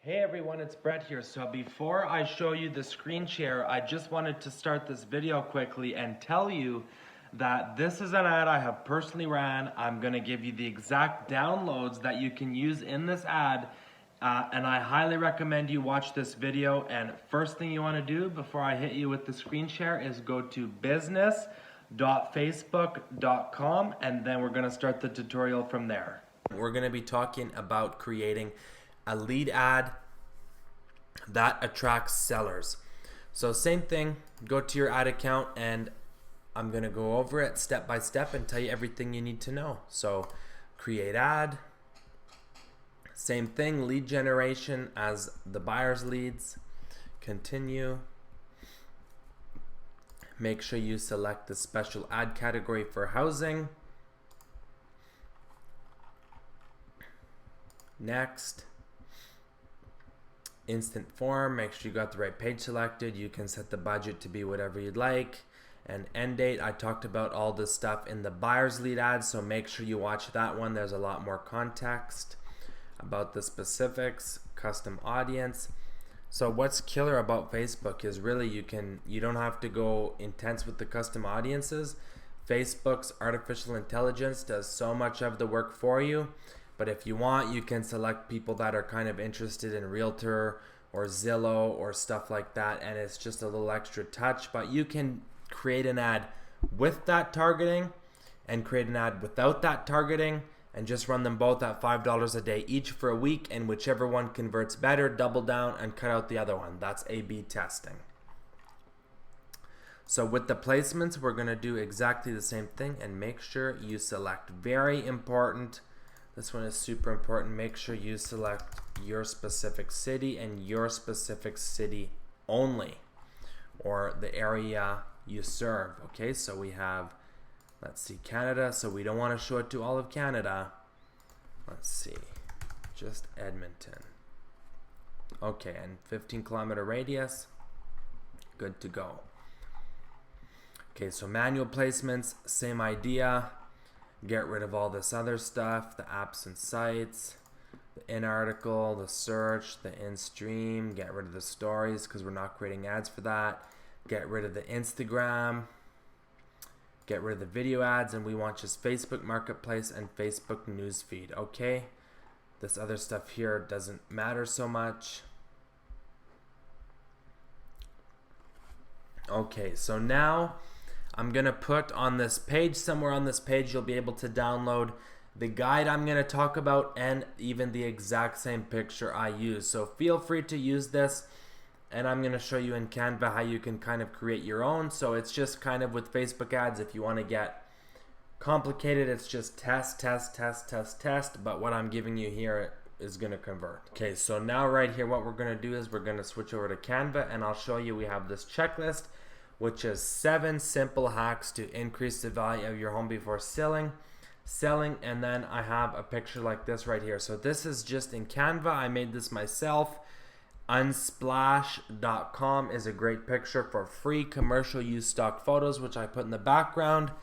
Hey everyone, it's Brett here. So before I show you the screen share, I just wanted to start this video quickly and tell you that this is an ad I have personally ran. I'm gonna give you the exact downloads that you can use in this ad, and I highly recommend you watch this video. And first thing you wanna do before I hit you with the screen share is go to business.facebook.com, and then we're gonna start the tutorial from there. We're gonna be talking about creating a lead ad that attracts sellers. So same thing, go to your ad account and I'm gonna go over it step by step and tell you everything you need to know. So create ad, same thing, lead generation as the buyer's leads, continue. Make sure you select the special ad category for housing. Next. Instant form, make sure you got the right page selected. You can set the budget to be whatever you'd like. And end date, I talked about all this stuff in the buyer's lead ad, so make sure you watch that one. There's a lot more context about the specifics, custom audience. So what's killer about Facebook is really you don't have to go intense with the custom audiences. Facebook's artificial intelligence does so much of the work for you. But if you want, you can select people that are kind of interested in Realtor or Zillow or stuff like that, and it's just a little extra touch. But you can create an ad with that targeting and create an ad without that targeting and just run them both at $5 a day each for a week, and whichever one converts better, double down and cut out the other one. That's A/B testing. So with the placements, we're going to do exactly the same thing, and make sure you select, very important, this one is super important, make sure you select your specific city and your specific city only, or the area you serve. Okay, so we have, let's see, Canada, so we don't want to show it to all of Canada. Let's see, just Edmonton. Okay, and 15-kilometer radius, good to go. Okay, so manual placements, same idea. Get rid of all this other stuff, the apps and sites, the in article, the search, the in stream. Get rid of the stories because we're not creating ads for that. Get rid of the Instagram. Get rid of the video ads, and we want just Facebook Marketplace and Facebook Newsfeed. Okay, this other stuff here doesn't matter so much. Okay, so now I'm gonna put on this page, somewhere on this page, you'll be able to download the guide I'm gonna talk about and even the exact same picture I use. So feel free to use this, and I'm gonna show you in Canva how you can kind of create your own. So it's just kind of with Facebook ads, if you wanna get complicated, it's just test, test, test, test, test, but what I'm giving you here is gonna convert. Okay, so now right here, what we're gonna do is we're gonna switch over to Canva, and I'll show you, we have this checklist, which is 7 simple hacks to increase the value of your home before selling. And then I have a picture like this right here. So this is just in Canva. I made this myself. Unsplash.com is a great picture for free commercial use stock photos, which I put in the background,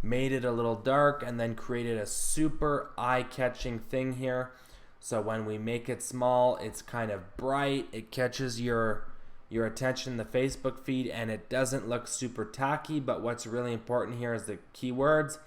made it a little dark, and then created a super eye-catching thing here. So when we make it small, it's kind of bright. It catches your attention in the Facebook feed, and it doesn't look super tacky. But what's really important here is the keywords,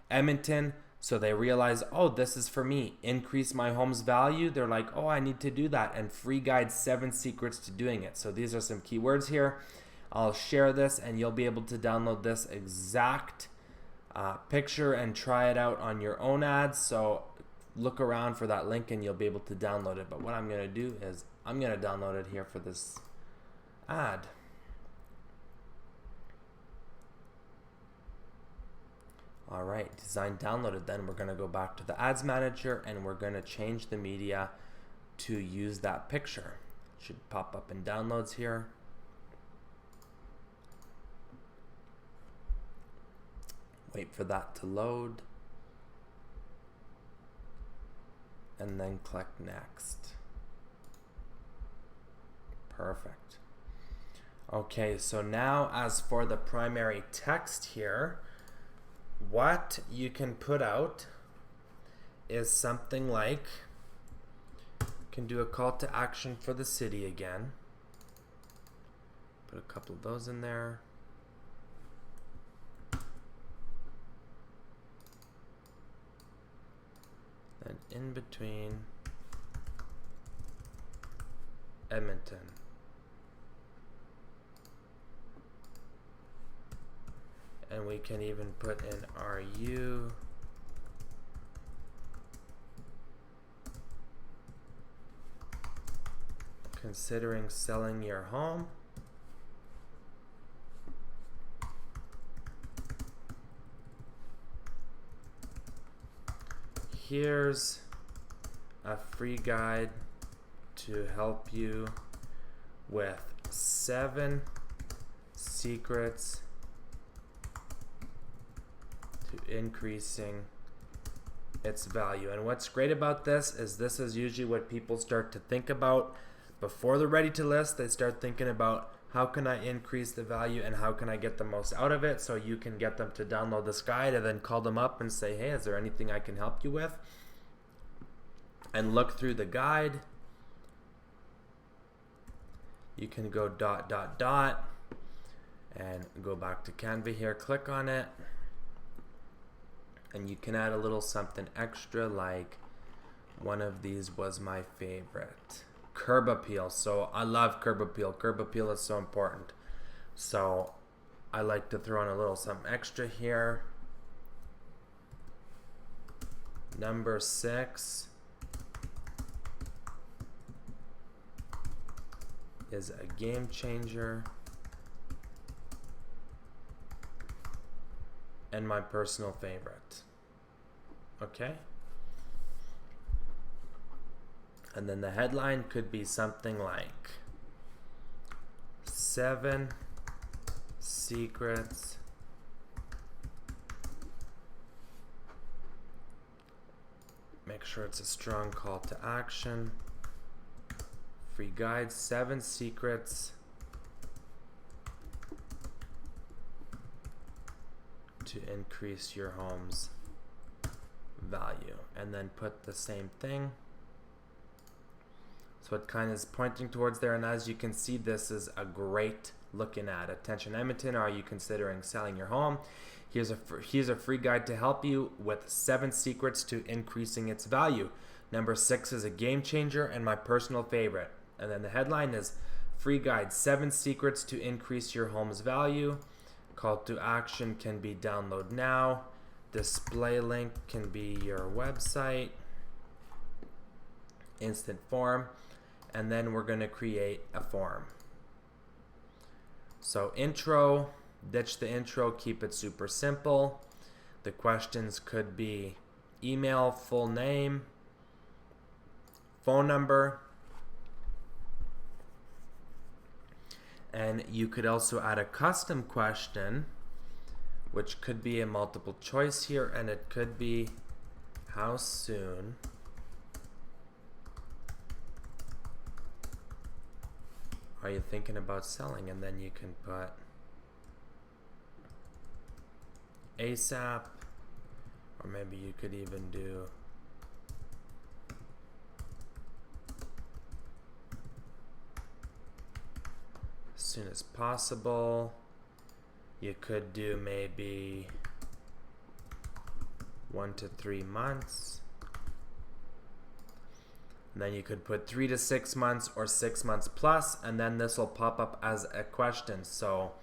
Edmonton, so they realize, oh, this is for me, increase my home's value. They're like, oh, I need to do that, and free guide 7 secrets to doing it. So these are some keywords here. I'll share this, and you'll be able to download this exact picture and try it out on your own ads. So look around for that link and you'll be able to download it. But what I'm going to do is I'm going to download it here for this ad. All right, design downloaded. Then we're going to go back to the ads manager and we're going to change the media to use that picture. It should pop up in downloads here. Wait for that to load and then click next. Perfect. Okay, so now as for the primary text here, what you can put out is something like Can do a call to action for the city again. Put a couple of those in there. And in between, Edmonton. And we can even put in RU. Considering selling your home. Here's a free guide to help you with 7 secrets to increasing its value. And what's great about this is usually what people start to think about before they're ready to list. They start thinking about, how can I increase the value and how can I get the most out of it? So you can get them to download this guide and then call them up and say, hey, is there anything I can help you with? And look through the guide. You can go ... and go back to Canva here, click on it. And you can add a little something extra, like one of these was my favorite. Curb appeal. So I love curb appeal. Curb appeal is so important. So I like to throw in a little something extra here. Number 6 is a game changer and my personal favorite. Okay? And then the headline could be something like 7 secrets make sure it's a strong call to action. Free guide, 7 secrets to increase your home's value. And then put the same thing. So it kind of is pointing towards there, and as you can see, this is a great looking at. Attention Edmonton, are you considering selling your home? Here's a free guide to help you with 7 secrets to increasing its value. Number 6 is a game changer and my personal favorite. And then the headline is free guide, 7 secrets to increase your home's value. Call to action can be download now. Display link can be your website. Instant form. And then we're going to create a form. So intro, ditch the intro, keep it super simple. The questions could be email, full name, phone number, and you could also add a custom question, which could be a multiple choice here, and it could be how soon are you thinking about selling? And then you can put ASAP, or maybe you could even do as soon as possible. You could do maybe 1 to 3 months. And then you could put 3 to 6 months or 6 months plus, and then this will pop up as a question. So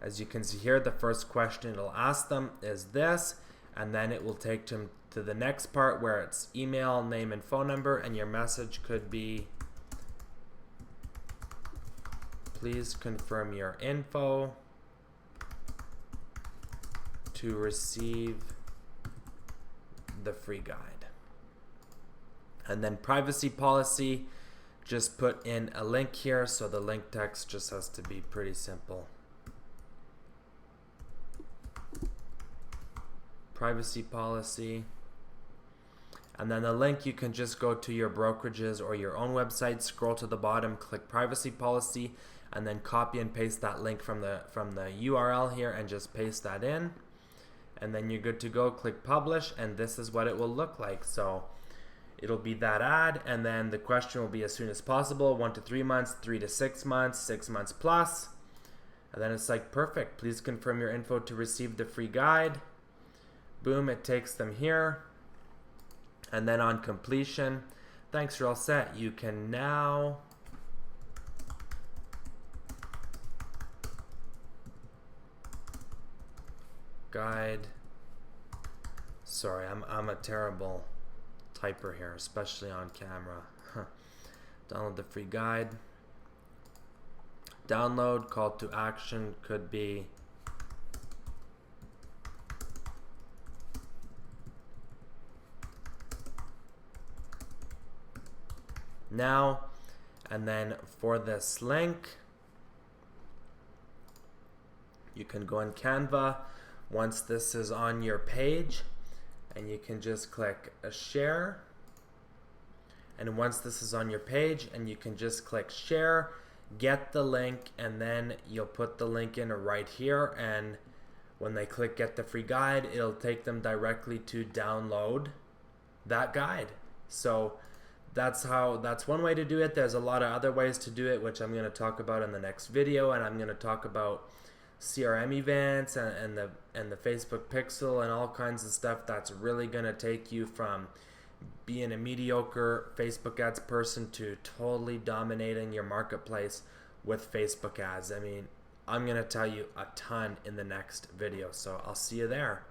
as you can see here, the first question it'll ask them is this, and then it will take them to the next part where it's email, name, and phone number, and your message could be, please confirm your info to receive the free guide. And then privacy policy, just put in a link here, so the link text just has to be pretty simple. Privacy policy. And then the link, you can just go to your brokerages or your own website, scroll to the bottom, click privacy policy, and then copy and paste that link from the URL here and just paste that in. And then you're good to go. Click publish, and this is what it will look like. So it'll be that ad, and then the question will be as soon as possible, 1 to 3 months, 3 to 6 months, 6 months plus. And then it's like, perfect, please confirm your info to receive the free guide. Boom, it takes them here. And then on completion, thanks, you're all set. You can now guide. Sorry, I'm a terrible typer here, especially on camera. Download the free guide. Download, call to action could be now. And then for this link, you can go in Canva once this is on your page, and you can just click a share. And once this is on your page, and you can just click share, get the link, and then you'll put the link in right here, and when they click get the free guide, it'll take them directly to download that guide. So that's one way to do it. There's a lot of other ways to do it, which I'm going to talk about in the next video, and I'm going to talk about CRM events and the Facebook pixel and all kinds of stuff that's really going to take you from being a mediocre Facebook ads person to totally dominating your marketplace with Facebook ads. I mean, I'm going to tell you a ton in the next video, so I'll see you there.